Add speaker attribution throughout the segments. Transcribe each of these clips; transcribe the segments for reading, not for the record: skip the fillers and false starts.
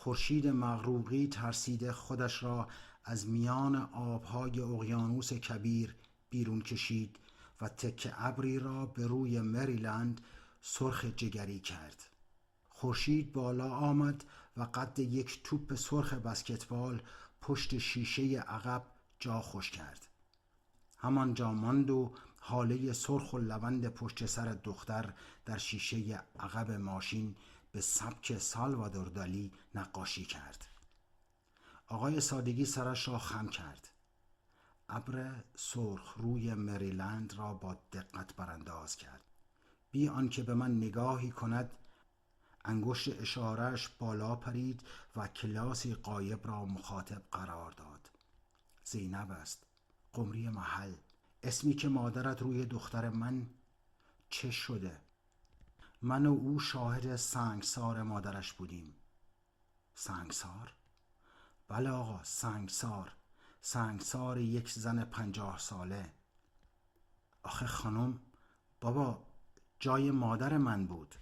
Speaker 1: خورشید مغروقی ترسیده خودش را از میان آبهای اقیانوس کبیر بیرون کشید و تکه ابری را به روی مریلند سرخ جگری کرد. خورشید بالا آمد و قد یک توپ سرخ بسکتبال پشت شیشه عقب جا خوش کرد. همانجا ماند و حاله سرخ و لوند پشت سر دختر در شیشه عقب ماشین به سبک سالوادور دالی نقاشی کرد. آقای صادقی سرش را خم کرد. ابر سرخ روی مریلند را با دقت برانداز کرد. بی آنکه به من نگاهی کند انگشت اشارهش بالا پرید و کلاسی غایب را مخاطب قرار داد. زینب است، قمری محل، اسمی که مادرت روی دختر من. چه شده؟ من و او شاهد سنگسار مادرش بودیم. سنگسار؟ بله آقا، سنگسار یک زن 50 ساله. آخه خانم، بابا جای مادر من بود.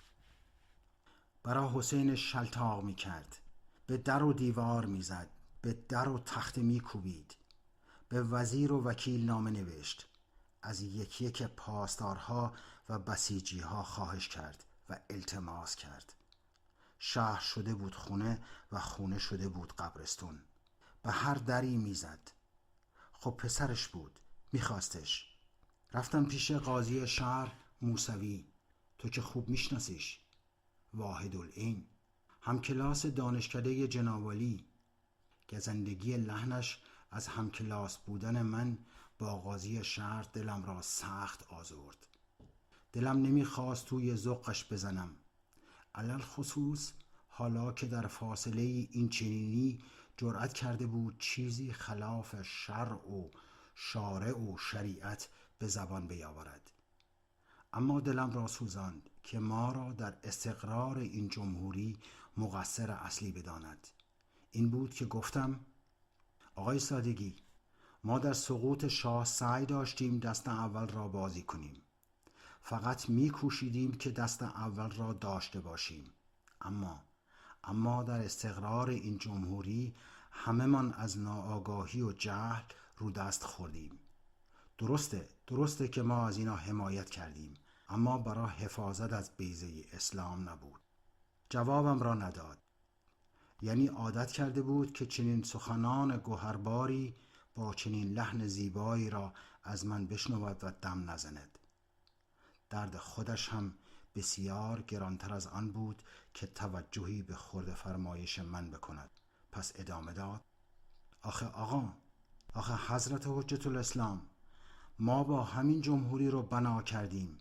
Speaker 1: برا حسین شلتاق می کرد. به در و دیوار می زد. به در و تخته می کوبید. به وزیر و وکیل نامه نوشت. از یک یک پاسدارها و بسیجیها خواهش کرد و التماس کرد. شهر شده بود خونه و خونه شده بود قبرستون. به هر دری می زد. خب پسرش بود، می خواستش. رفتم پیش قاضی شهر موسوی، تو که خوب می شناسیش، واحد العین، همکلاس دانشکده جنابالی. گزندگی لحنش از همکلاس بودن من با قاضی شهر دلم را سخت آزرد. دلم نمیخواست توی ذوقش بزنم، علل خصوص حالا که در فاصله این چنینی جرأت کرده بود چیزی خلاف شرع و شارع و شریعت به زبان بیاورد. اما دلم را سوزاند که ما را در استقرار این جمهوری مقصر اصلی بداند. این بود که گفتم آقای صادقی، ما در سقوط شاه سعی داشتیم دست اول را بازی کنیم. فقط می‌کوشیدیم که دست اول را داشته باشیم. اما در استقرار این جمهوری همه من از ناآگاهی و جهل رو دست خوردیم. درسته که ما از اینا حمایت کردیم، اما برای حفاظت از بیضه اسلام نبود. جوابم را نداد. یعنی عادت کرده بود که چنین سخنان گوهرباری با چنین لحن زیبایی را از من بشنود و دم نزند. درد خودش هم بسیار گرانتر از آن بود که توجهی به خرد فرمایش من بکند. پس ادامه داد: آخه حضرت حجت الاسلام، ما با همین جمهوری رو بنا کردیم.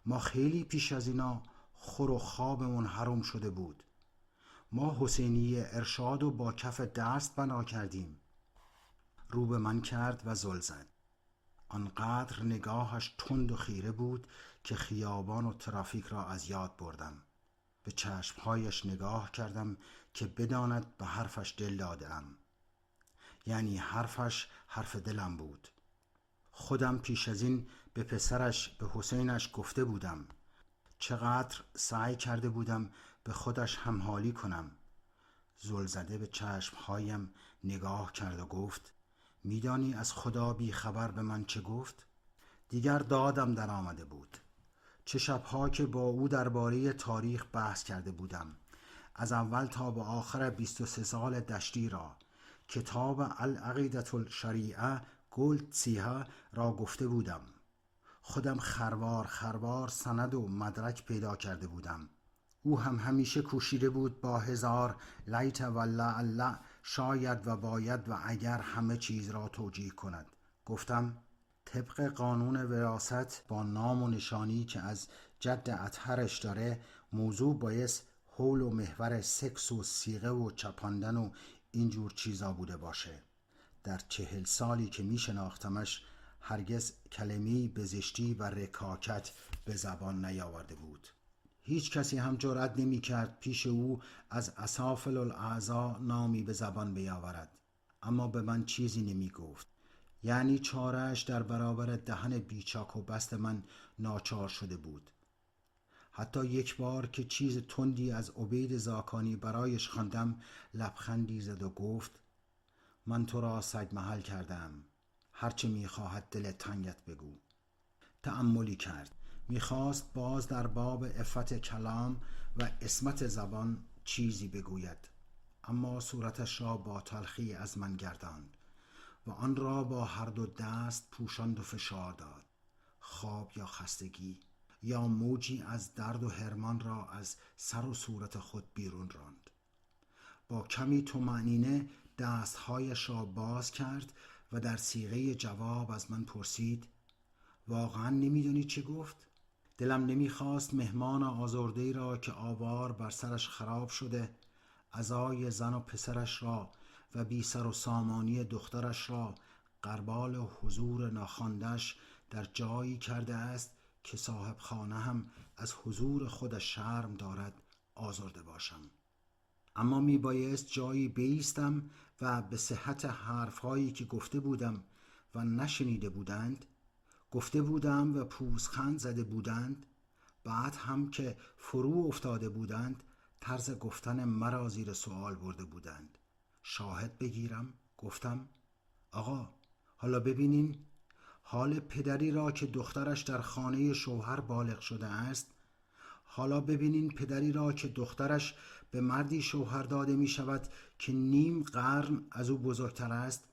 Speaker 1: ما خیلی پیش از اینا خور و خوابمون حروم شده بود. ما حسینی ارشاد و با کف دست بنا کردیم. رو به من کرد و زل زد. آنقدر نگاهش تند و خیره بود که خیابان و ترافیک را از یاد بردم. به چشمهایش نگاه کردم که بداند به حرفش دل دادم. یعنی حرفش حرف دلم بود. خودم پیش از این به پسرش، به حسینش گفته بودم. چقدر سعی کرده بودم به خودش همحالی کنم. زل زده به چشمهایم نگاه کرد و گفت: میدانی از خدا بی خبر به من چه گفت؟ دیگر دادم در آمده بود. چه شبها که با او درباره تاریخ بحث کرده بودم، از اول تا به آخر 23 سال دشتی را. کتاب العقیدة الشریعه گلدسیه را گفته بودم. خودم خروار سند و مدرک پیدا کرده بودم. او هم همیشه کوشیده بود با هزار لیت و لعل، شاید و باید و اگر همه چیز را توجیه کند. گفتم طبق قانون وراثت با نام و نشانی که از جد اطهرش داره، موضوع بایست حول و محور سکس و سیغه و چپاندن و اینجور چیزا بوده باشه. در 40 سالی که می شناختمش هرگز کلمه‌ای به زشتی و رکاکت به زبان نیاورده بود. هیچ کسی هم جرأت نمی کرد پیش او از اسافل الاعضا نامی به زبان بیاورد. اما به من چیزی نمی گفت. یعنی چارهش در برابر دهن بیچاک و بست من ناچار شده بود. حتی یک بار که چیز تندی از عبید زاکانی برایش خواندم لبخندی زد و گفت من تو را سگ محل کردم، هرچه میخواهد دل تنگت بگو. تأملی کرد، میخواست باز در باب عفت کلام و عصمت زبان چیزی بگوید، اما صورتش را با تلخی از من گرداند و آن را با هر دو دست پوشاند و فشار داد. خواب یا خستگی یا موجی از درد و حرمان را از سر و صورت خود بیرون راند. با کمی طمأنینه دستهایش را باز کرد و در صیغه جواب از من پرسید واقعا نمیدونی چه گفت؟ دلم نمیخواست مهمان آزرده‌ای را که آوار بر سرش خراب شده، عزای زن و پسرش را و بی سر و سامانی دخترش را غربال حضور ناخوانده‌اش در جایی کرده است که صاحب خانه هم از حضور خودش شرم دارد آزرده باشم. اما میبایست جایی بایستم و به صحت حرفهایی که گفته بودم و نشنیده بودند، گفته بودم و پوزخند زده بودند، بعد هم که فرو افتاده بودند طرز گفتن مرا زیر سوال برده بودند. شاهد بگیرم. گفتم آقا حالا ببینین حال پدری را که دخترش در خانه شوهر بالغ شده است، حالا ببینین پدری را که دخترش به مردی شوهر داده می شود که نیم قرن از او بزرگتر است.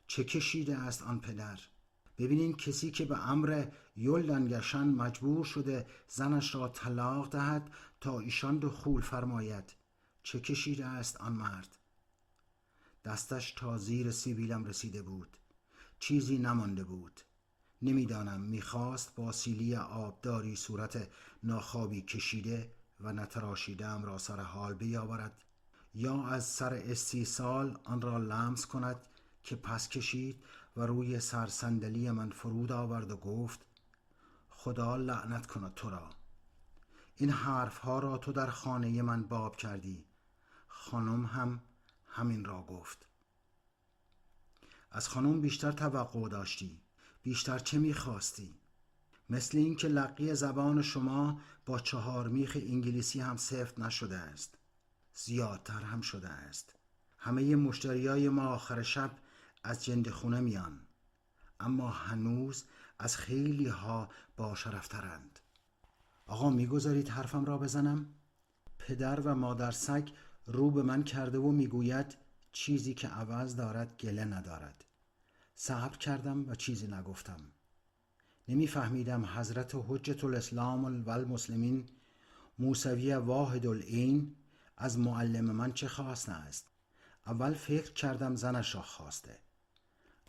Speaker 1: چه کشیده است آن پدر؟ ببینین کسی که به امر یلدنگشن مجبور شده زنش را طلاق دهد تا ایشان دخول فرماید. چه کشیده است آن مرد؟ دستش تا زیر سیبیلم رسیده بود، چیزی نمانده بود. نمیدانم میخواست با سیلی آبداری صورت ناخوابی کشیده و نتراشیده‌ام را سر حال بیاورد یا از سر استیصال آن را لمس کند که پس کشید و روی سرصندلی من فرود آورد و گفت خدا لعنت کند تو را. این حرفها را تو در خانه من باب کردی. خانم هم همین را گفت. از خانم بیشتر توقع داشتی. بیشتر چه میخواستی؟ مثل این که لقی زبان شما با 4 میخ انگلیسی هم سفت نشده است. زیادتر هم شده است. همه مشتریای ما آخر شب از جندخونه میان، اما هنوز از خیلی ها با شرفترند. آقا میگذارید حرفم را بزنم؟ پدر و مادر سگ رو به من کرده و میگوید چیزی که عوض دارد گله ندارد. صبر کردم و چیزی نگفتم. نمیفهمیدم حضرت حجت الاسلام و المسلمین موسوی واحد العین از معلم من چه خواسته است. اول فکر کردم زنش را خواسته،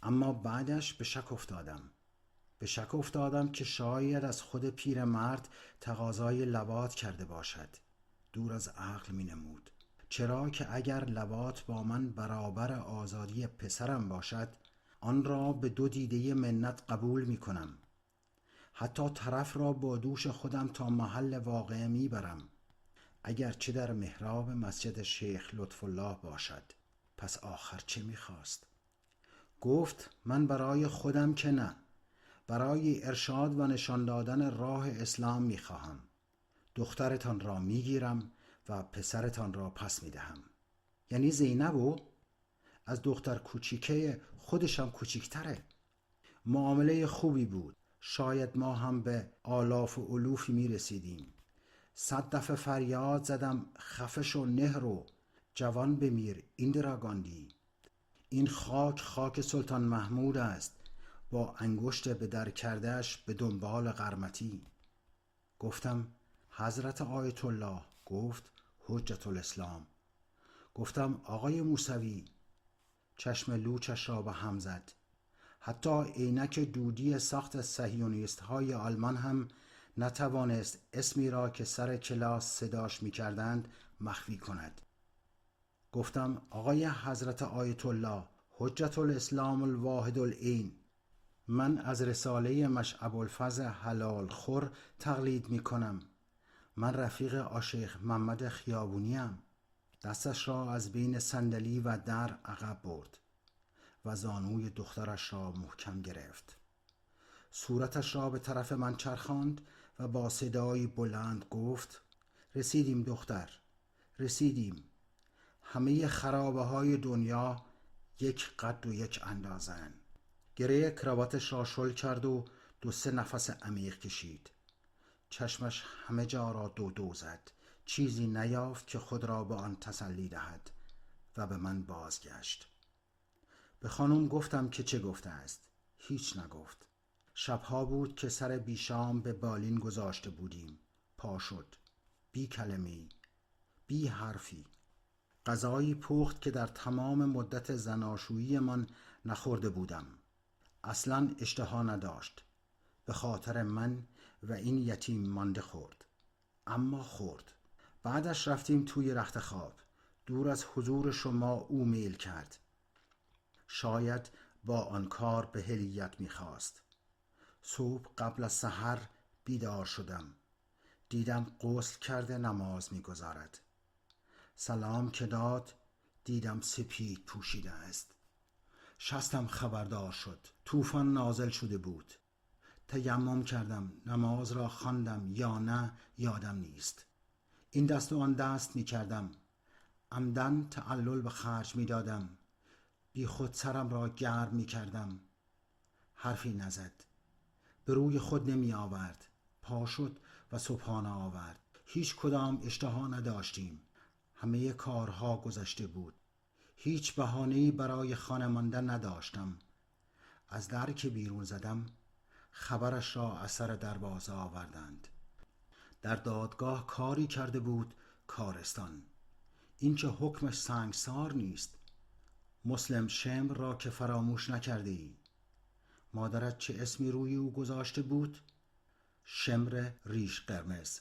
Speaker 1: اما بعدش به شک افتادم که شاید از خود پیرمرد تقاضای لواط کرده باشد. دور از عقل می نمود، چرا که اگر لواط با من برابر آزادی پسرم باشد آن را به 2 دیده منت قبول می کنم. حتی طرف را با دوش خودم تا محل واقعه می برم، اگر چه در محراب مسجد شیخ لطف الله باشد. پس آخر چه می خواست؟ گفت من برای خودم که نه، برای ارشاد و نشان دادن راه اسلام می خواهم. دخترتان را می گیرم و پسرتان را پس می دهم. یعنی زینبو؟ از دختر کوچیکه خودشم کوچیکتره. معامله خوبی بود. شاید ما هم به آلاف و الوفی می رسیدیم. 100 دفعه فریاد زدم خفه شو نهرو، جوان بمیر ایندرا گاندی. این خاک سلطان محمود است، با انگشت به در کردهش به دنبال قرمطی. گفتم حضرت آیت الله. گفت حجت الاسلام. گفتم آقای موسوی. چشم لوچش را به هم زد. حتی عینک دودی ساخت صهیونیست های آلمان هم نتوانست اسمی را که سر کلاس صداش می کردند مخفی کند. گفتم آقای حضرت آیت الله حجت الاسلام الواحد العین، من از رساله مشعب الفضل حلال خور تقلید می کنم. من رفیق آشیخ محمد خیابونیم. دستش را از بین صندلی و در عقب برد و زانوی دخترش را محکم گرفت. صورتش را به طرف من چرخاند و با صدایی بلند گفت: رسیدیم دختر، رسیدیم. همه خرابه های دنیا یک قد و یک اندازن. گره کراواتش را شل کرد و 2-3 نفس عمیق کشید. چشمش همه جا را دو زد. چیزی نیافت که خود را به آن تسلی دهد و به من بازگشت. به خانم گفتم که چه گفته است. هیچ نگفت. شبها بود که سر بیشام به بالین گذاشته بودیم. پا شد. بی کلمه‌ای، بی حرفی. غذایی پخت که در تمام مدت زناشویی من نخورده بودم. اصلاً اشتها نداشت. به خاطر من و این یتیم مانده خورد. اما خورد. بعدش رفتیم توی رخت خواب. دور از حضور شما او میل کرد. شاید با آن کار به هلیت میخواست. صبح قبل از سحر بیدار شدم. دیدم غسل کرده نماز میگذارد. سلام که داد دیدم سپید پوشیده است. شستم خبردار شد. طوفان نازل شده بود. تیمم کردم. نماز را خواندم یا نه یادم نیست. این دست و آن دست می کردم. عمدن تعلل به خرج می دادم. بی خود سرم را گرم می کردم. حرفی نزد. به روی خود نمی آورد. پا شد و صبحانه آورد. هیچ کدام اشتها نداشتیم. همه کارها گذشته بود. هیچ بهانه‌ای برای خانه ماندن نداشتم. از در که بیرون زدم خبرش را از سر دروازه آوردند. در دادگاه کاری کرده بود کارستان. این که حکمش سنگسار نیست. مسلم شمر را که فراموش نکرده ای. مادرت چه اسمی روی او گذاشته بود؟ شمر ریش قرمز.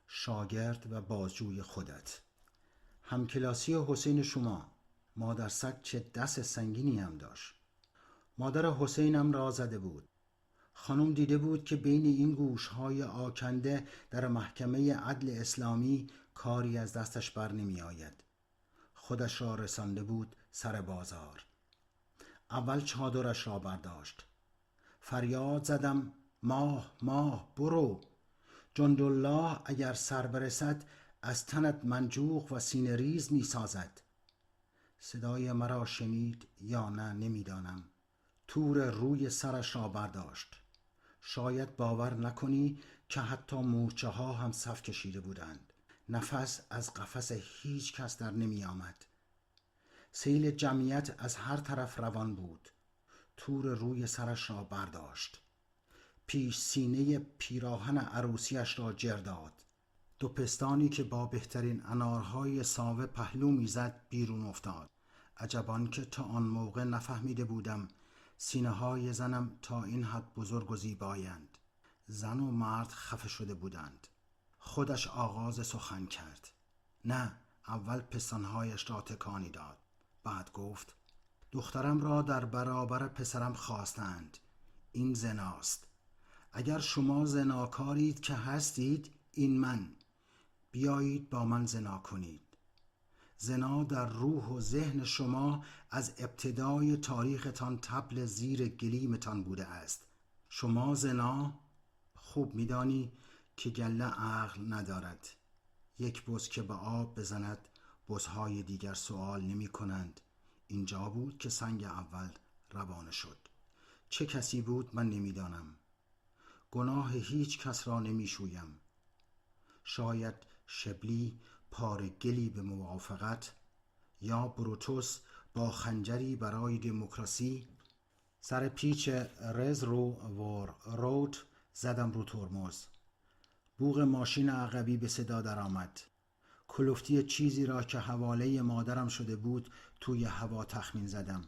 Speaker 1: شاگرد و بازجوی خودت. همکلاسی حسین شما. مادر سگ چه دست سنگینی هم داشت. مادر حسینم را زده بود. خانم دیده بود که بین این گوشهای آکنده در محکمه عدل اسلامی کاری از دستش بر نمی آید. خودش را رسانده بود سر بازار. اول چادرش را برداشت. فریاد زدم: ماه ماه برو. جندالله اگر سر برسد از تنت منجوق و سینه ریز می سازد. صدای مرا شنید یا نه نمیدانم. تور روی سرش را برداشت. شاید باور نکنی که حتی مورچه ها هم صف کشیده بودند. نفس از قفس هیچ کس در نمی آمد. سیل جمعیت از هر طرف روان بود. تور روی سرش را برداشت. پیش سینه پیراهن عروسیش را جر داد. 2 پستانی که با بهترین انارهای ساوه پهلو میزد بیرون افتاد. عجبان که تا آن موقع نفهمیده بودم سینه های زنم تا این حد بزرگ و زیبایند. زن و مرد خفه شده بودند. خودش آغاز سخن کرد. نه، اول پستانهایش را تکانی داد. بعد گفت: دخترم را در برابر پسرم خواستند. این زناست. اگر شما زناکارید که هستید، این من. بیایید با من زنا کنید. زنا در روح و ذهن شما از ابتدای تاریختان طبل زیر گلیمتان بوده است. شما زنا خوب میدانی که گله عقل ندارد. یک بز که به آب بزند بزهای دیگر سوال نمی کنند. اینجا بود که سنگ اول روانه شد. چه کسی بود من نمیدانم. گناه هیچ کس را نمی شویم. شاید شبلی پاره گلی به موافقت یا بروتوس با خنجری برای دموکراسی. سر پیچ رز رو ور روت زدم رو ترمز. بوق ماشین عقبی به صدا در آمد. کلفتی چیزی را که حواله مادرم شده بود توی هوا تخمین زدم.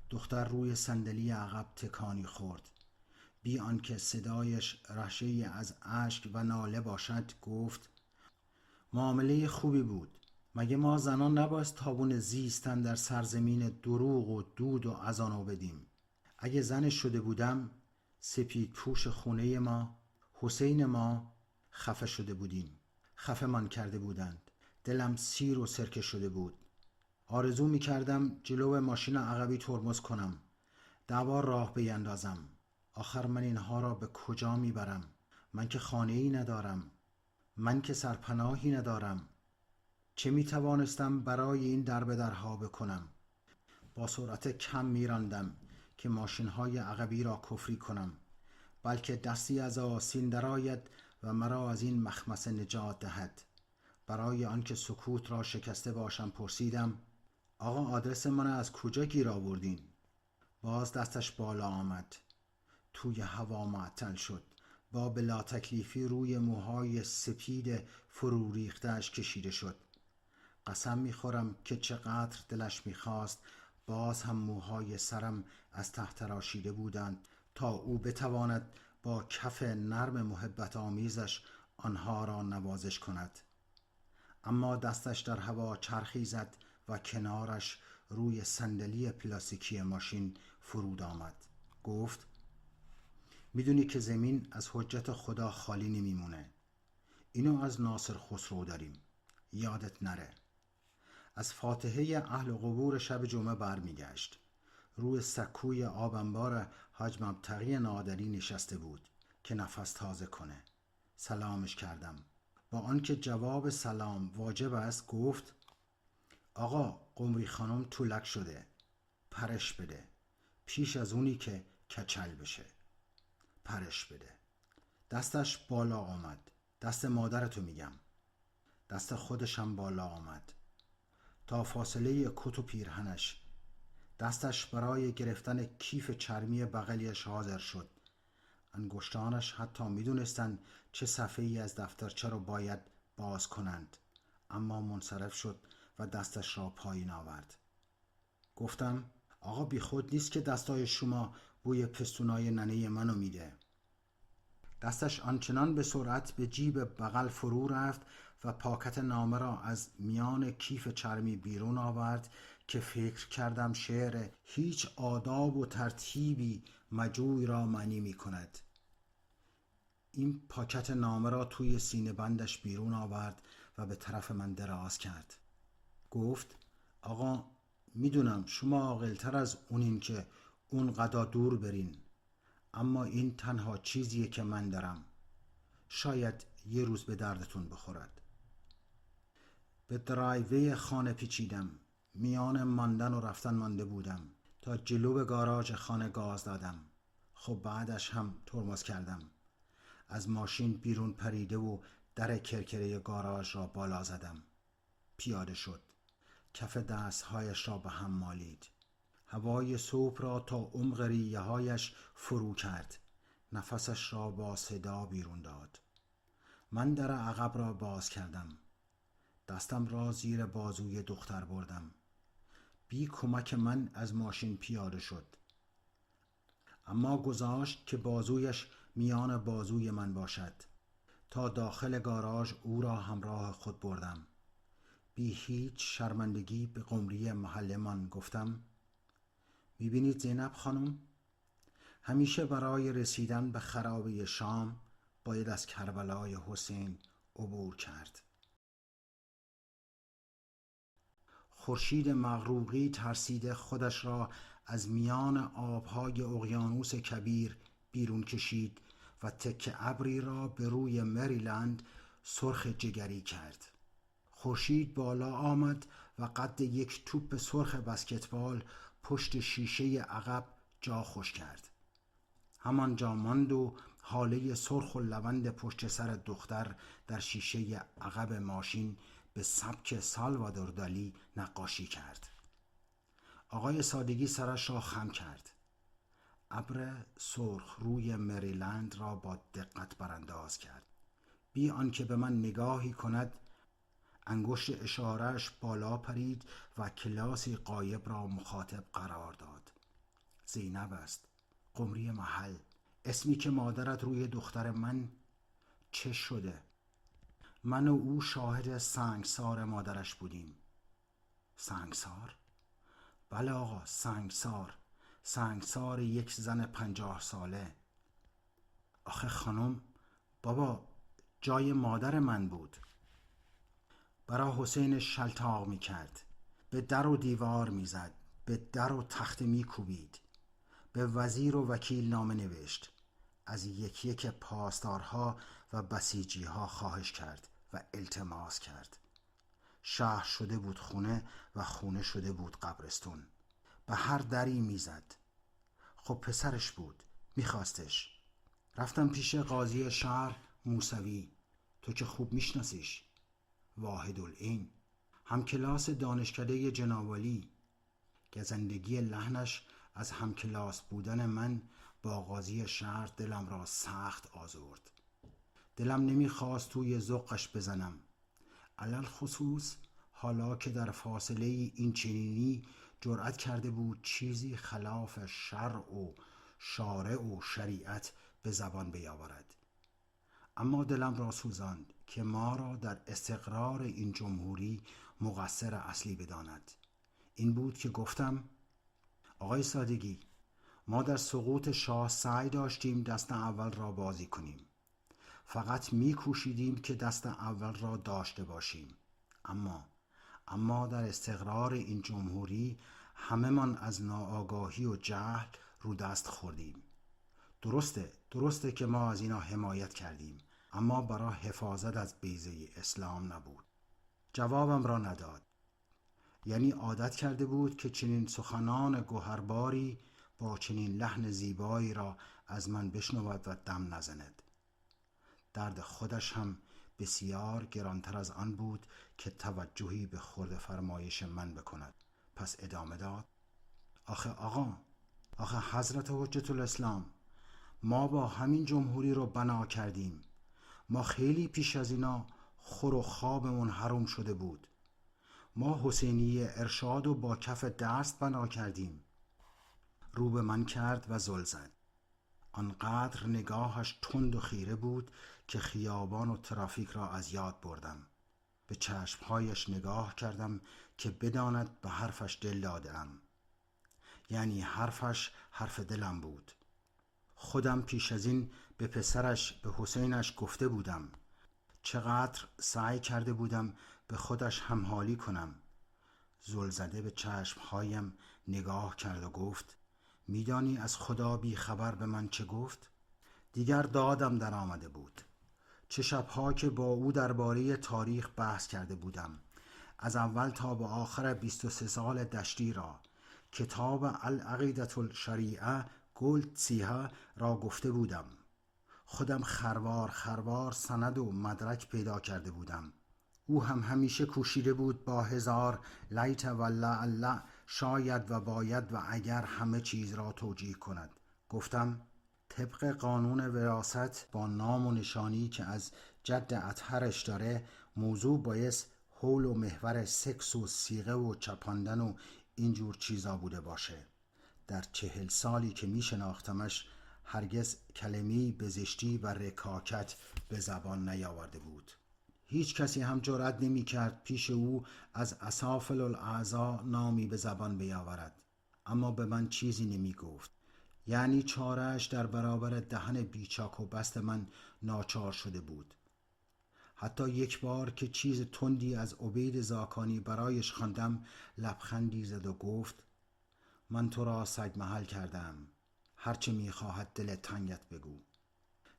Speaker 1: دختر روی صندلی عقب تکانی خورد. بی آنکه صدایش رشه‌ای از اشک و ناله باشد گفت: معامله خوبی بود. مگه ما زنان نباید تابون زیستن در سرزمین دروغ و دود و اذانو بدیم؟ اگه زنش شده بودم، سپید پوش خونه ما، حسین ما، خفه شده بودیم. خفه من کرده بودند. دلم سیر و سرکه شده بود. آرزو می کردم جلو ماشین عقبی ترمز کنم. 10 بار راه بیندازم. آخر من اینها را به کجا می برم؟ من که خانه‌ای ندارم، من که سرپناهی ندارم. چه می توانستم برای این در درها بکنم؟ با سرعت کم می راندم که ماشین‌های عقبی را کفری کنم، بلکه دستی از آستین درآید و مرا از این مخمصه نجات دهد. برای آنکه سکوت را شکسته باشم پرسیدم: آقا آدرس من از کجا گیر آوردین؟ باز دستش بالا آمد، توی هوا معطل شد، با بلا تکلیفی روی موهای سپید فرو ریخته‌اش کشیده شد. قسم میخورم که چقدر دلش میخواست باز هم موهای سرم از ته تراشیده بودند تا او بتواند با کف نرم محبت آمیزش آنها را نوازش کند. اما دستش در هوا چرخی زد و کنارش روی صندلی پلاستیکی ماشین فرود آمد. گفت: میدونی که زمین از حجت خدا خالی نمیمونه. اینو از ناصر خسرو داریم، یادت نره. از فاتحه اهل قبور شب جمعه برمیگشت. روی سکوی آب انبار حاج مبتقی نادری نشسته بود که نفس تازه کنه. سلامش کردم. با آنکه جواب سلام واجب است گفت: آقا قمری خانم طولک شده، پرش بده، پیش از اونی که کچل بشه. پرش بده. دستش بالا آمد. دست مادرتو میگم. دست خودشم بالا آمد تا فاصله کت و پیرهنش. دستش برای گرفتن کیف چرمی بغلیش حاضر شد. انگشتانش حتی میدونستن چه صفحه‌ای از دفترچه رو باید باز کنند، اما منصرف شد و دستش را پایین آورد. گفتم: آقا بی خود نیست که دستای شما بوی پستونای ننه منو میده. دستش آنچنان به سرعت به جیب بغل فرو رفت و پاکت نامه را از میان کیف چرمی بیرون آورد که فکر کردم شعر هیچ آداب و ترتیبی مجوی را معنی می کند. این پاکت نامه را توی سینه بندش بیرون آورد و به طرف من دراز کرد. گفت: آقا میدونم شما عاقل‌تر از اونین که اونقدر دور برین، اما این تنها چیزیه که من دارم. شاید یه روز به دردتون بخورد. به درایوی خانه پیچیدم. میان ماندن و رفتن مانده بودم تا جلو به گاراژ خانه گاز دادم. خب بعدش هم ترمز کردم. از ماشین بیرون پریده و در کرکره گاراژ را بالا زدم. پیاده شد. کف دستهایش را به هم مالید. هوای صبح را تا عمق ریه هایش فرو کرد. نفسش را با صدا بیرون داد. من در عقب را باز کردم. دستم را زیر بازوی دختر بردم. بی کمک من از ماشین پیاده شد، اما گذاشت که بازویش میان بازوی من باشد. تا داخل گاراژ او را همراه خود بردم. بی هیچ شرمندگی به قمری محله من گفتم: میبینید زینب خانم؟ همیشه برای رسیدن به خرابه شام باید از کربلای حسین عبور کرد. خورشید مغربی ترسیده خودش را از میان آبهای اقیانوس کبیر بیرون کشید و تکه ابری را به روی مریلند سرخ جگری کرد. خورشید بالا آمد و قد یک توپ سرخ بسکتبال پشت شیشه عقب جا خوش کرد. همانجا ماند و حاله سرخ و لوند پشت سر دختر در شیشه عقب ماشین به سبک سالوادور دالی نقاشی کرد. آقای سادگی سرش را خم کرد. ابر سرخ روی مریلند را با دقت برانداز کرد. بی آنکه به من نگاهی کند انگشت اشارهش بالا پرید و کلاسی غایب را مخاطب قرار داد. زینب است. قمری محل. اسمی که مادرت روی دختر من چه شده؟ من و او شاهد سنگسار مادرش بودیم. سنگسار؟ بله آقا، سنگسار. سنگسار یک زن 50 ساله. آخه خانم، بابا جای مادر من بود. برا حسین شلتاق می کرد. به در و دیوار می زد. به در و تخته می کوبید. به وزیر و وکیل نامه نوشت. از یک یک پاسدارها و بسیجیها خواهش کرد و التماس کرد. شهر شده بود خونه و خونه شده بود قبرستون. به هر دری میزد. خب پسرش بود، میخواستش. رفتم پیش قاضی شهر موسوی، تو که خوب میشناسیش، واحدالعین، همکلاس دانشکده جنابعالی. گزندگی لحنش از همکلاس بودن من با قاضی شهر دلم را سخت آزرد. دلم نمیخواست توی ذوقش بزنم، علل خصوص حالا که در فاصله این چنینی جرأت کرده بود چیزی خلاف شرع و شارع و شریعت به زبان بیاورد. اما دلم را سوزاند که ما را در استقرار این جمهوری مقصر اصلی بداند. این بود که گفتم آقای صادقی، ما در سقوط شاه سعی داشتیم دست اول را بازی کنیم. فقط می‌کوشیدیم که دست اول را داشته باشیم. اما در استقرار این جمهوری همه من از ناآگاهی و جهل رو دست خوردیم. درسته که ما از اینا حمایت کردیم، اما برای حفاظت از بیضه اسلام نبود. جوابم را نداد. یعنی عادت کرده بود که چنین سخنان گوهرباری با چنین لحن زیبایی را از من بشنود و دم نزند. درد خودش هم بسیار گرانتر از آن بود که توجهی به خرد فرمایش من بکند. پس ادامه داد: آخه حضرت حجت الاسلام، ما با همین جمهوری رو بنا کردیم. ما خیلی پیش از اینا خور و خوابمون حروم شده بود. ما حسینی ارشاد و با کف دست بنا کردیم. رو به من کرد و زل زد. آنقدر نگاهش تند و خیره بود که خیابان و ترافیک را از یاد بردم. به چشمهایش نگاه کردم که بداند به حرفش دل دادم. یعنی حرفش حرف دلم بود. خودم پیش از این به پسرش، به حسینش گفته بودم. چقدر سعی کرده بودم به خودش همحالی کنم. زل زده به چشمهایم نگاه کرد و گفت: میدانی از خدا بی خبر به من چه گفت؟ دیگر دادم در آمده بود. چه شبها که با او درباره تاریخ بحث کرده بودم، از اول تا به آخر 23 سال دشتی را. کتاب العقیدة الشریعه گلدسیه را گفته بودم. خودم خروار سند و مدرک پیدا کرده بودم. او هم همیشه کوشیده بود با هزار لیت و لعل، شاید و باید و اگر همه چیز را توجیه کند. گفتم طبق قانون وراثت با نام و نشانی که از جد اطهرش داره، موضوع بایست حول و محور سکس و صیغه و چپاندن و اینجور چیزا بوده باشه. در 40 سالی که می شناختمش هرگز کلمه‌ای به زشتی و رکاکت به زبان نیاورده بود. هیچ کسی هم جرأت نمی کرد پیش او از اسافل الاعضا نامی به زبان بیاورد. اما به من چیزی نمی گفت. یعنی چاره‌اش در برابر دهن بیچاک و بست من ناچار شده بود. حتی یک بار که چیز تندی از عبید زاکانی برایش خواندم، لبخندی زد و گفت: من تو را سگ محل کردم، هرچه میخواهد دل تنگت بگو.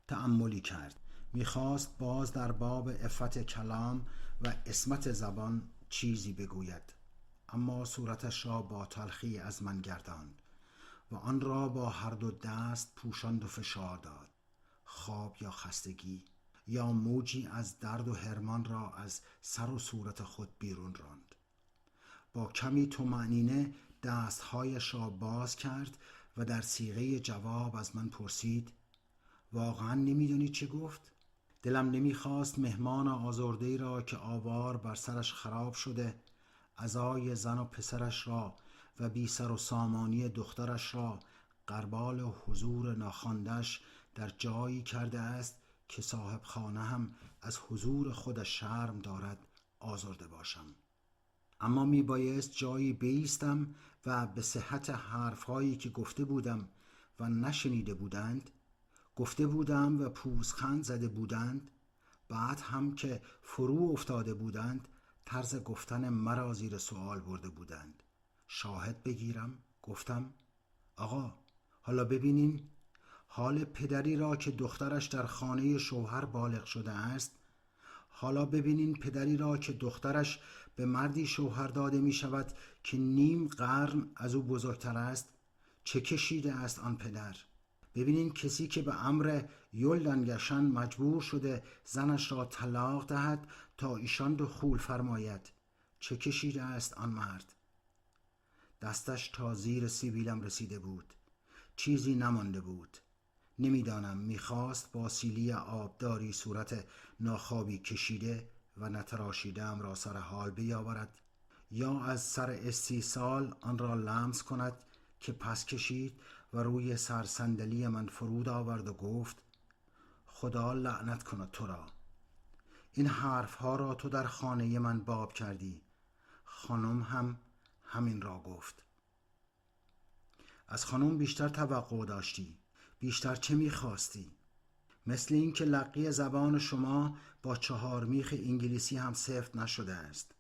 Speaker 1: تأملی کرد. میخواست باز در باب عفت کلام و عصمت زبان چیزی بگوید، اما صورتش را با تلخی از من گرداند و آن را با هر دو دست پوشاند و فشار داد. خواب یا خستگی یا موجی از درد و حرمان را از سر و صورت خود بیرون راند. با کمی طمأنینه دستهایش را باز کرد و در صیغه جواب از من پرسید: واقعا نمیدونی چه گفت؟ دلم نمیخواست مهمان آزرده‌ای را که آوار بر سرش خراب شده، عزای زن و پسرش را و بی سر و سامانی دخترش را غربال حضور ناخوانده‌اش در جایی کرده است که صاحب خانه هم از حضور خودش شرم دارد، آزرده باشم. اما می بایست جایی بایستم و به صحت حرفهایی که گفته بودم و نشنیده بودند، گفته بودم و پوزخند زده بودند، بعد هم که فرو افتاده بودند طرز گفتن مرا زیر سوال برده بودند. شاهد بگیرم. گفتم: آقا حالا ببینین، حال پدری را که دخترش در خانه شوهر بالغ شده است. حالا ببینین پدری را که دخترش به مردی شوهر داده می شود که نیم قرن از او بزرگتر است. چه کشیده است آن پدر. ببینین کسی که به امر یلدنگشن مجبور شده زنش را طلاق دهد تا ایشان دخول فرماید. چه کشیده است آن مرد. دستش تا زیر سیبیلم رسیده بود. چیزی نمانده بود. نمیدانم میخواست با سیلی آبداری صورت ناخوابی کشیده و نتراشیده‌ام را سر حال بیاورد یا از سر استیصال آن را لمس کند که پس کشید و روی سرصندلی من فرود آورد و گفت خدا لعنت کند تو را. این حرفها را تو در خانه من باب کردی. خانم هم همین را گفت. از خانم بیشتر توقع داشتی. بیشتر چه میخواستی؟ مثل این که لقی زبان شما با 4 میخ انگلیسی هم سفت نشده است.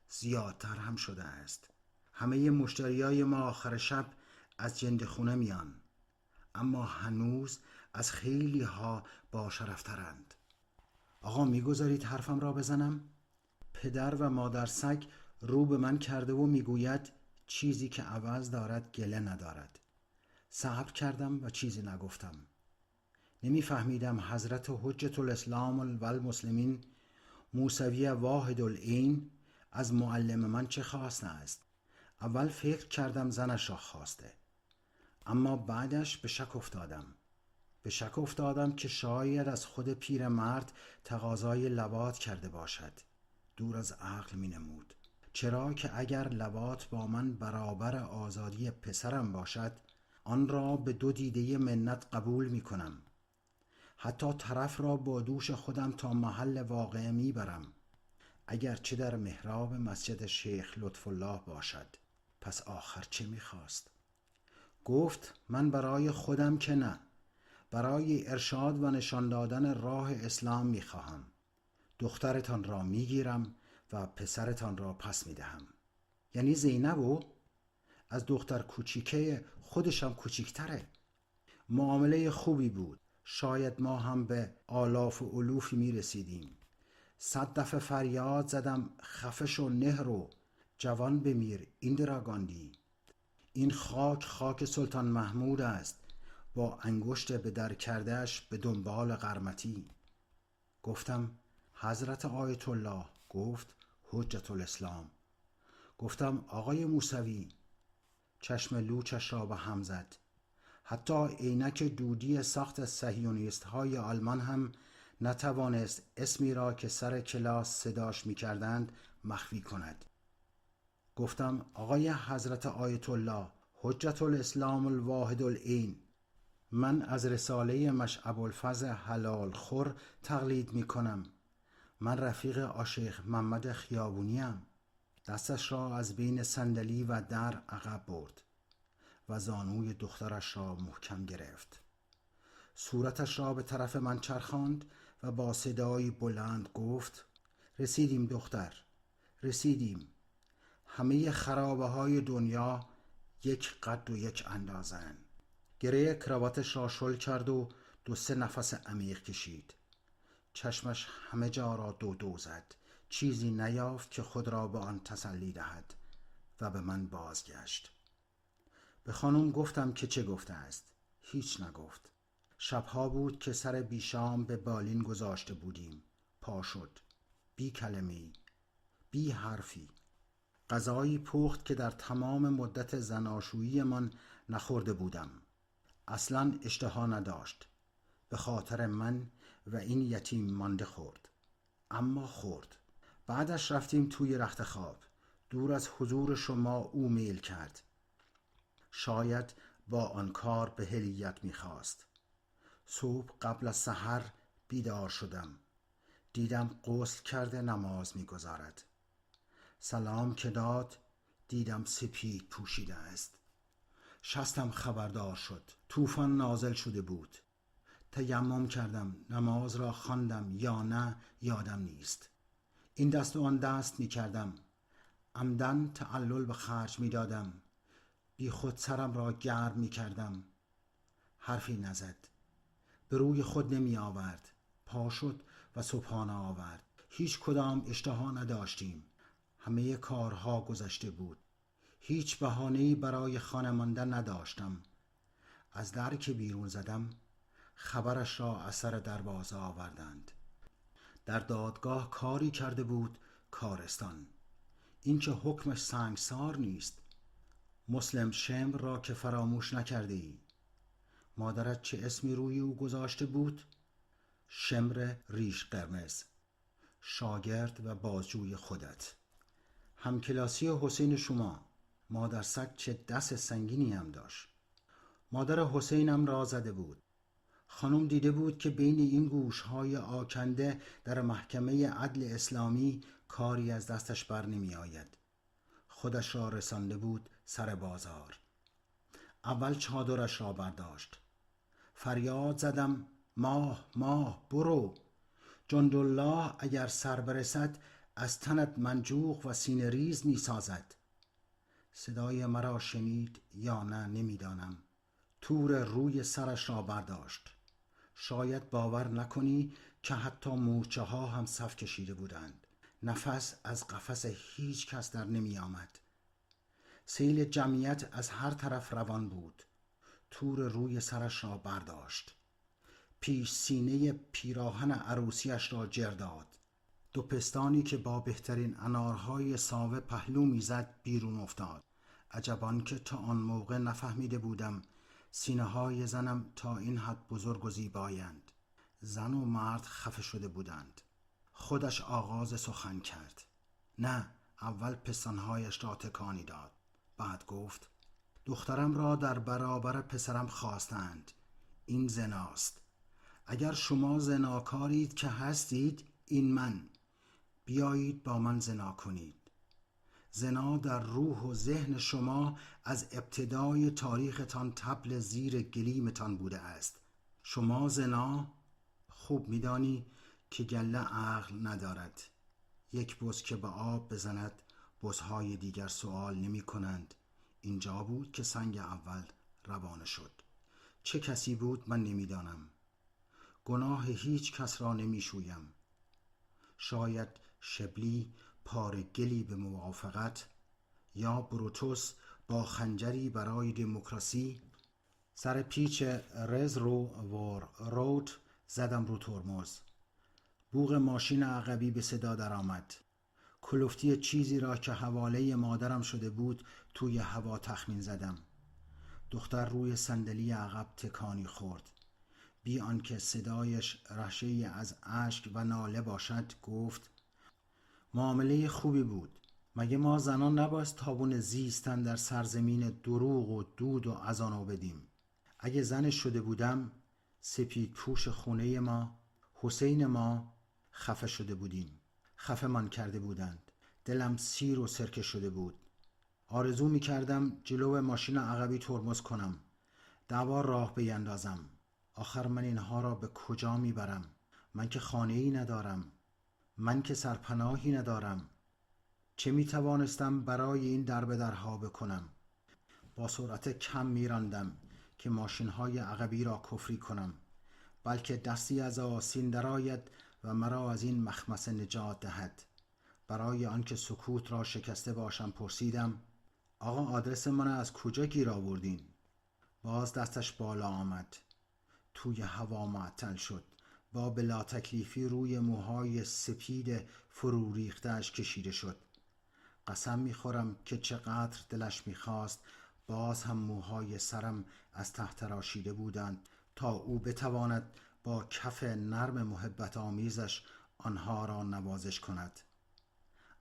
Speaker 1: زیادتر هم شده است. همه مشتریای ما آخر شب از جندخونه میان. اما هنوز از خیلی ها با شرفترند. آقا میگذارید حرفم را بزنم؟ پدر و مادر سگ رو به من کرده و میگوید چیزی که عوض دارد گله ندارد. صبر کردم و چیزی نگفتم. نمیفهمیدم حضرت حجت الاسلام و المسلمین موسوی واحد العین از معلم من چه خواسته است. اول فکر کردم زنش را خواسته، اما بعدش به شک افتادم که شاید از خود پیرمرد تقاضای لواط کرده باشد. دور از عقل می نمود. چرا که اگر لواط با من برابر آزادی پسرم باشد، آن را به 2 دیده منت قبول می کنم. حتی طرف را با دوش خودم تا محل واقعه می برم، اگرچه در محراب مسجد شیخ لطف الله باشد. پس آخر چه می خواست؟ گفت من برای خودم که نه، برای ارشاد و نشان دادن راه اسلام می خواهم. دخترتان را می گیرم و پسرتان را پس می دهم. یعنی زینبو؟ از دختر کوچیکه خودشم کوچیکتره. معامله خوبی بود. شاید ما هم به آلاف و الوفی می رسیدیم. 100 دفعه فریاد زدم خفه شو نهرو، جوان بمیر ایندرا گاندی. این خاک سلطان محمود است، با انگشت به در کردهش به دنبال قرمطی. گفتم حضرت آیت الله. گفت حجت الاسلام. گفتم آقای موسوی. چشم لوچش را به هم زد. حتی عینک دودی ساخت صهیونیست های آلمان هم نتوانست اسمی را که سر کلاس صداش می کردند مخفی کند. گفتم آقای حضرت آیت الله حجت الاسلام الواحد العین، من از رساله مشعب الفضل حلال خور تقلید می کنم. من رفیق آشیخ محمد خیابونیم. دستش را از بین صندلی و در عقب برد و زانوی دخترش را محکم گرفت. صورتش را به طرف من چرخاند و با صدایی بلند گفت رسیدیم دختر، رسیدیم. همه خرابه های دنیا یک قد و یک اندازن. گره کراواتش را شل کرد و 2-3 نفس عمیق کشید. چشمش همه جا را دو زد. چیزی نیافت که خود را به آن تسلی دهد و به من بازگشت. به خانم گفتم که چه گفته است. هیچ نگفت. شبها بود که سر بیشام به بالین گذاشته بودیم. پا شد. بی کلمه‌ای، بی حرفی. غذایی پخت که در تمام مدت زناشویی من نخورده بودم. اصلاً اشتها نداشت. به خاطر من و این یتیم مانده خورد. اما خورد. بعدش رفتیم توی رخت خواب. دور از حضور شما او میل کرد. شاید با آن کار به هلیت میخواست. صبح قبل از سحر بیدار شدم. دیدم غسل کرده نماز میگذارد. سلام که داد دیدم سپید پوشیده است. شستم خبردار شد. طوفان نازل شده بود. تیمم کردم. نماز را خواندم یا نه یادم نیست. این دست و آن دست می کردم. عمدن تعلل به خرج می دادم. بی خود سرم را گرم می کردم. حرفی نزد. به روی خود نمی آورد. پا شد و صبحانه آورد. هیچ کدام اشتها نداشتیم. همه کارها گذشته بود. هیچ بهانه‌ای برای خانه ماندن نداشتم. از در که بیرون زدم خبرش را از سر دروازه آوردند. در دادگاه کاری کرده بود کارستان. این که حکمش سنگسار نیست. مسلم شمر را که فراموش نکرده ای. مادرت چه اسمی روی او گذاشته بود؟ شمر ریش قرمز. شاگرد و بازجوی خودت. همکلاسی حسین شما. مادر سگ چه دست سنگینی هم داشت. مادر حسینم را زده بود. خانم دیده بود که بین این گوشهای آکنده در محکمه عدل اسلامی کاری از دستش بر نمی آید. خودش را رسانده بود سر بازار. اول چادرش را برداشت. فریاد زدم ماه ماه برو. جندالله اگر سر برسد از تنت منجوق و سینه ریز می سازد. صدای مرا شنید یا نه نمیدانم. تور روی سرش را برداشت. شاید باور نکنی که حتی مورچه ها هم صف کشیده بودند. نفس از قفس هیچ کس در نمی آمد. سیل جمعیت از هر طرف روان بود. تور روی سرش را برداشت. پیش سینه پیراهن عروسیش را جر داد. دو پستانی که با بهترین انارهای ساوه پهلو میزد بیرون افتاد. عجبان که تا آن موقع نفهمیده بودم سینه های زنم تا این حد بزرگ و زیبایند. زن و مرد خفه شده بودند. خودش آغاز سخن کرد. نه، اول پستانهایش را تکانی داد. بعد گفت دخترم را در برابر پسرم خواستند. این زناست. اگر شما زناکارید که هستید، این من. بیایید با من زنا کنید. زنا در روح و ذهن شما از ابتدای تاریختان طبل زیر گلیمتان بوده است. شما زنا خوب میدانی که گله عقل ندارد. یک بز که به آب بزند بزهای دیگر سؤال نمی کنند. اینجا بود که سنگ اول روانه شد. چه کسی بود من نمیدانم. گناه هیچ کس را نمی شویم. شاید شبلی پاره گلی به موافقت یا بروتوس با خنجری برای دموکراسی. سر پیچ رزرو ور رود زدم رو ترمز. بوق ماشین عقبی به صدا در آمد. کلفتی چیزی را که حواله مادرم شده بود توی هوا تخمین زدم. دختر روی صندلی عقب تکانی خورد. بی آنکه صدایش رشه‌ای از اشک و ناله باشد گفت معامله خوبی بود. مگه ما زنان نباید تابون زیستن در سرزمین دروغ و دود و اذانو بدیم؟ اگه زنش شده بودم سپید پوش خونه ما، حسین ما خفه شده بودیم. خفه من کرده بودند. دلم سیر و سرکه شده بود. آرزو می کردم جلو ماشین عقبی ترمز کنم. دوبار راه بیندازم. آخر من اینها را به کجا می برم؟ من که خانه‌ای ندارم. من که سرپناهی ندارم. چه می توانستم برای این درب درها بکنم؟ با سرعت کم می راندم که ماشین‌های عقبی را کفری کنم. بلکه دستی از آستین درآید و مرا از این مخمصه نجات دهد. برای آنکه سکوت را شکسته باشم پرسیدم آقا آدرس من از کجا گیر آوردین؟ باز دستش بالا آمد. توی هوا معطل شد. با بلا تکلیفی روی موهای سپید فرو ریخته‌اش کشیده شد. قسم میخورم که چقدر دلش میخواست باز هم موهای سرم از ته تراشیده بودند تا او بتواند با کف نرم محبت آمیزش آنها را نوازش کند.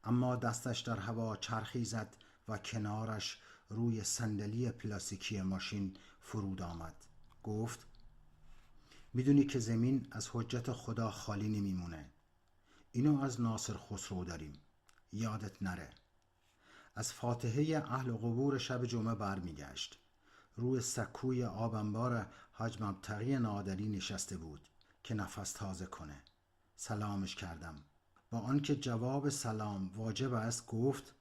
Speaker 1: اما دستش در هوا چرخی زد و کنارش روی صندلی پلاستیکی ماشین فرود آمد. گفت میدونی که زمین از حجت خدا خالی نمیمونه. اینو از ناصر خسرو داریم. یادت نره. از فاتحه اهل قبور شب جمعه برمیگشت. روی سکوی آب انبار حاج مبتقی نادری نشسته بود که نفس تازه کنه. سلامش کردم. با آنکه جواب سلام واجب است گفت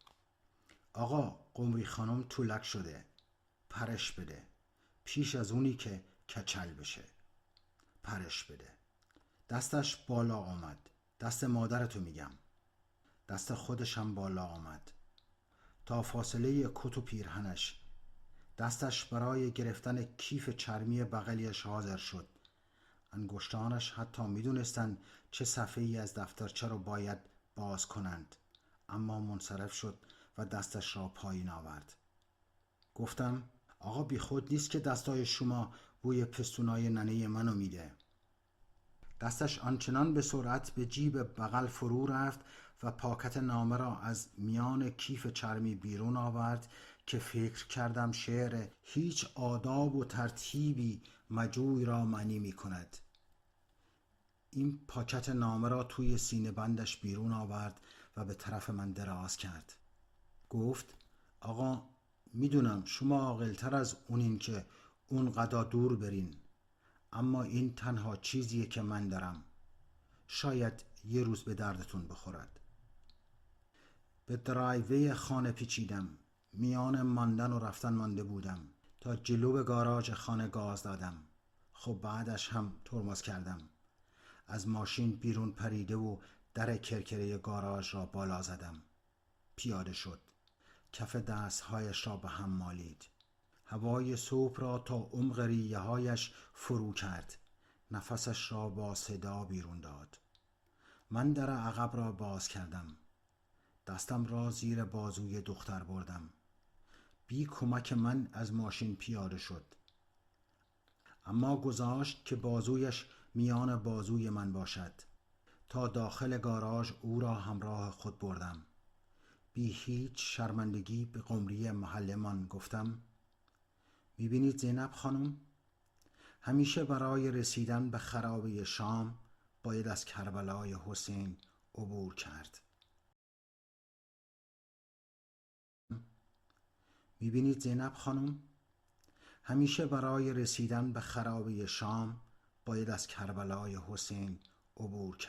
Speaker 1: آقا قمری خانم طولک شده. پرش بده. پیش از اونی که کچل بشه. پرش بده. دستش بالا آمد. دست مادرتو میگم. دست خودشم بالا آمد تا فاصله کت و پیرهنش. دستش برای گرفتن کیف چرمی بغلیش حاضر شد. انگشتانش حتی میدونستند چه صفحه‌ای از دفترچه رو باید باز کنند، اما منصرف شد و دستش را پایین آورد. گفتم آقا بی خود نیست که دستای شما بوی پستونای ننه منو میده. دستش آنچنان به سرعت به جیب بغل فرو رفت و پاکت نامه را از میان کیف چرمی بیرون آورد که فکر کردم شعر هیچ آداب و ترتیبی مجوی را معنی می کند. این پاکت نامه را توی سینه بندش بیرون آورد و به طرف من دراز کرد. گفت آقا میدونم شما عاقل‌تر از اونین که اونقدر دور برین، اما این تنها چیزیه که من دارم. شاید یه روز به دردتون بخورد. به درایوی خانه پیچیدم. میان ماندن و رفتن مانده بودم تا جلو گاراژ خانه گاز دادم. خب بعدش هم ترمز کردم. از ماشین بیرون پریده و در کرکره گاراژ را بالا زدم. پیاده شد. کف دستهایش را به هم مالید. هوای صبح را تا عمق ریه هایش فرو کرد. نفسش را با صدا بیرون داد. من در عقب را باز کردم. دستم را زیر بازوی دختر بردم. بی کمک من از ماشین پیاده شد، اما گذاشت که بازویش میان بازوی من باشد. تا داخل گاراژ او را همراه خود بردم. بی هیچ شرمندگی به قمری محلمان گفتم میبینید زینب خانم؟ همیشه برای رسیدن به خرابه شام باید از کربلای حسین عبور کرد. میبینید زینب خانم؟ همیشه برای رسیدن به خرابه شام باید از کربلای حسین عبور کرد.